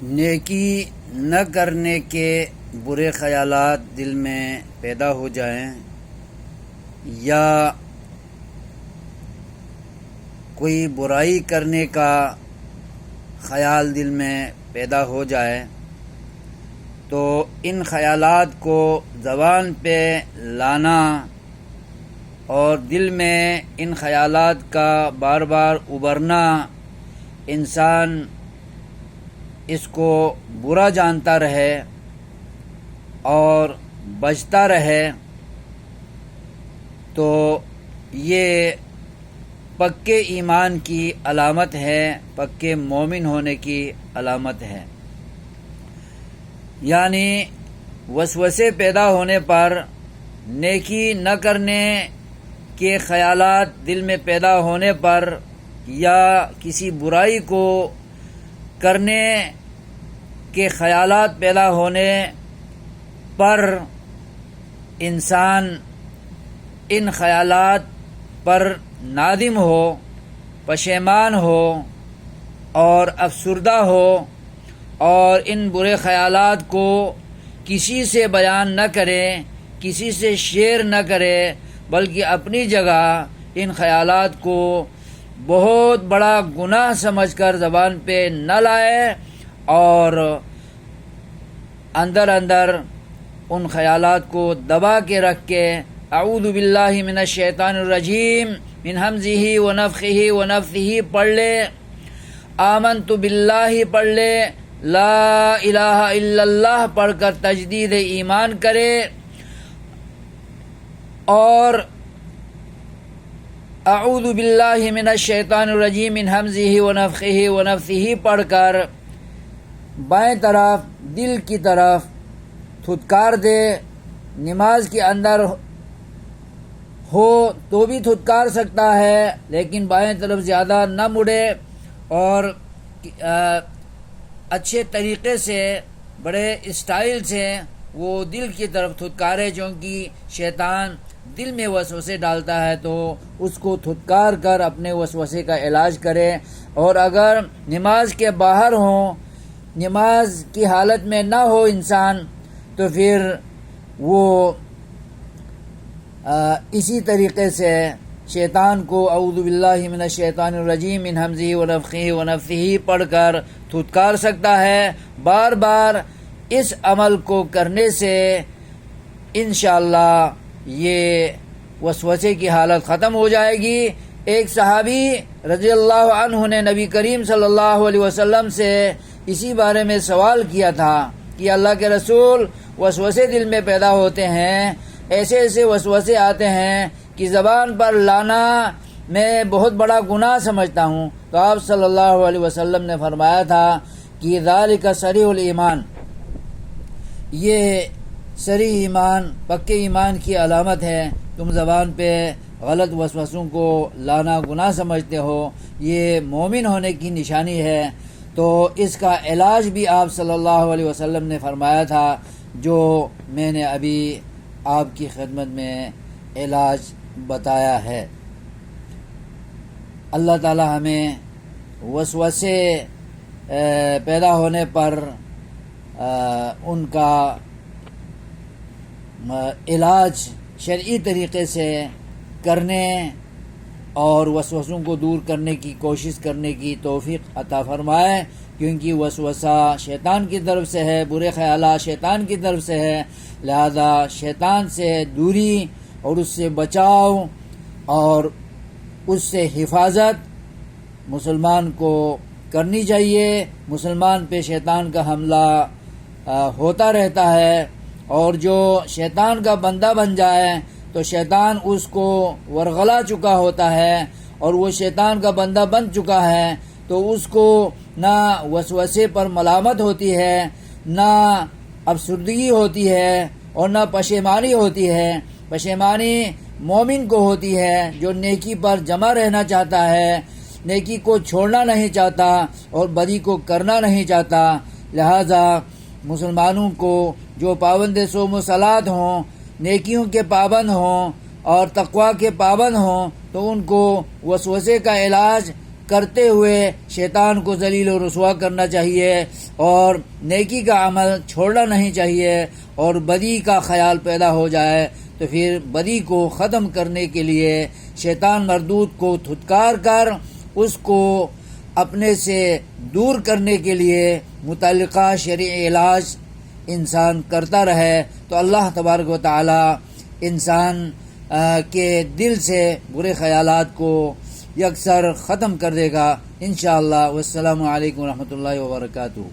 نیکی نہ کرنے کے برے خیالات دل میں پیدا ہو جائیں یا کوئی برائی کرنے کا خیال دل میں پیدا ہو جائے تو ان خیالات کو زبان پہ لانا اور دل میں ان خیالات کا بار بار ابھرنا، انسان اس کو برا جانتا رہے اور بچتا رہے تو یہ پکے ایمان کی علامت ہے، پکے مومن ہونے کی علامت ہے۔ یعنی وسوسے پیدا ہونے پر، نیکی نہ کرنے کے خیالات دل میں پیدا ہونے پر یا کسی برائی کو کرنے کے خیالات پیدا ہونے پر انسان ان خیالات پر نادم ہو، پشیمان ہو اور افسردہ ہو اور ان برے خیالات کو کسی سے بیان نہ کرے، کسی سے شیئر نہ کرے، بلکہ اپنی جگہ ان خیالات کو بہت بڑا گناہ سمجھ کر زبان پہ نہ لائے اور اندر اندر ان خیالات کو دبا کے رکھ کے اعوذ باللہ من الشیطان الرجیم من ہمزہ ونفخہ ونفثہ پڑھ لے، آمنت باللہ پڑھ لے، لا الہ الا اللہ پڑھ کر تجدید ایمان کرے اور اعوذ باللہ من الشیطان الرجیم من ہمزہ ونفخہ ونفثہ پڑھ کر بائیں طرف دل کی طرف تھتکار دے۔ نماز کے اندر ہو تو بھی تھتکار سکتا ہے، لیکن بائیں طرف زیادہ نہ مڑے اور اچھے طریقے سے، بڑے اسٹائل سے وہ دل کی طرف تھتکارے، چونکہ شیطان دل میں وسوسے ڈالتا ہے تو اس کو تھتکار کر اپنے وسوسے کا علاج کرے۔ اور اگر نماز کے باہر ہوں، نماز کی حالت میں نہ ہو انسان، تو پھر وہ اسی طریقے سے شیطان کو اعوذ باللہ من الشیطان الرجیم من ہمزہ ونفخہ ونفثہ پڑھ کر تھتکار سکتا ہے۔ بار بار اس عمل کو کرنے سے انشاءاللہ یہ وسوسے کی حالت ختم ہو جائے گی۔ ایک صحابی رضی اللہ عنہ نے نبی کریم صلی اللہ علیہ وسلم سے اسی بارے میں سوال کیا تھا کہ اللہ کے رسول، وسوسے دل میں پیدا ہوتے ہیں، ایسے ایسے وسوسے آتے ہیں کہ زبان پر لانا میں بہت بڑا گناہ سمجھتا ہوں، تو آپ صلی اللہ علیہ وسلم نے فرمایا تھا کہ ذالک صریح الایمان، یہ صریح ایمان، پکے ایمان کی علامت ہے۔ تم زبان پہ غلط وسوسوں کو لانا گناہ سمجھتے ہو، یہ مومن ہونے کی نشانی ہے۔ تو اس کا علاج بھی آپ صلی اللہ علیہ وسلم نے فرمایا تھا، جو میں نے ابھی آپ کی خدمت میں علاج بتایا ہے۔ اللہ تعالی ہمیں وسوسے پیدا ہونے پر ان کا علاج شرعی طریقے سے کرنے اور وسوسوں کو دور کرنے کی کوشش کرنے کی توفیق عطا فرمائے، کیونکہ وسوسہ شیطان کی طرف سے ہے، برے خیالات شیطان کی طرف سے ہے، لہذا شیطان سے دوری اور اس سے بچاؤ اور اس سے حفاظت مسلمان کو کرنی چاہیے۔ مسلمان پہ شیطان کا حملہ ہوتا رہتا ہے، اور جو شیطان کا بندہ بن جائے تو شیطان اس کو ورغلا چکا ہوتا ہے، اور وہ شیطان کا بندہ بن چکا ہے تو اس کو نہ وسوسے پر ملامت ہوتی ہے، نہ افسردگی ہوتی ہے اور نہ پشیمانی ہوتی ہے۔ پشیمانی مومن کو ہوتی ہے جو نیکی پر جمع رہنا چاہتا ہے، نیکی کو چھوڑنا نہیں چاہتا اور بدی کو کرنا نہیں چاہتا۔ لہذا مسلمانوں کو جو پابند صوم و صلات ہوں، نیکیوں کے پابند ہوں اور تقوی کے پابند ہوں، تو ان کو وسوسے کا علاج کرتے ہوئے شیطان کو ذلیل و رسوا کرنا چاہیے، اور نیکی کا عمل چھوڑنا نہیں چاہیے، اور بدی کا خیال پیدا ہو جائے تو پھر بدی کو ختم کرنے کے لیے شیطان مردود کو دھتکار کر اس کو اپنے سے دور کرنے کے لیے متعلقہ شرعی علاج انسان کرتا رہے، تو اللہ تبارک و تعالی انسان کے دل سے برے خیالات کو یکسر ختم کر دے گا انشاءاللہ۔ والسلام علیکم ورحمۃ اللہ وبرکاتہ۔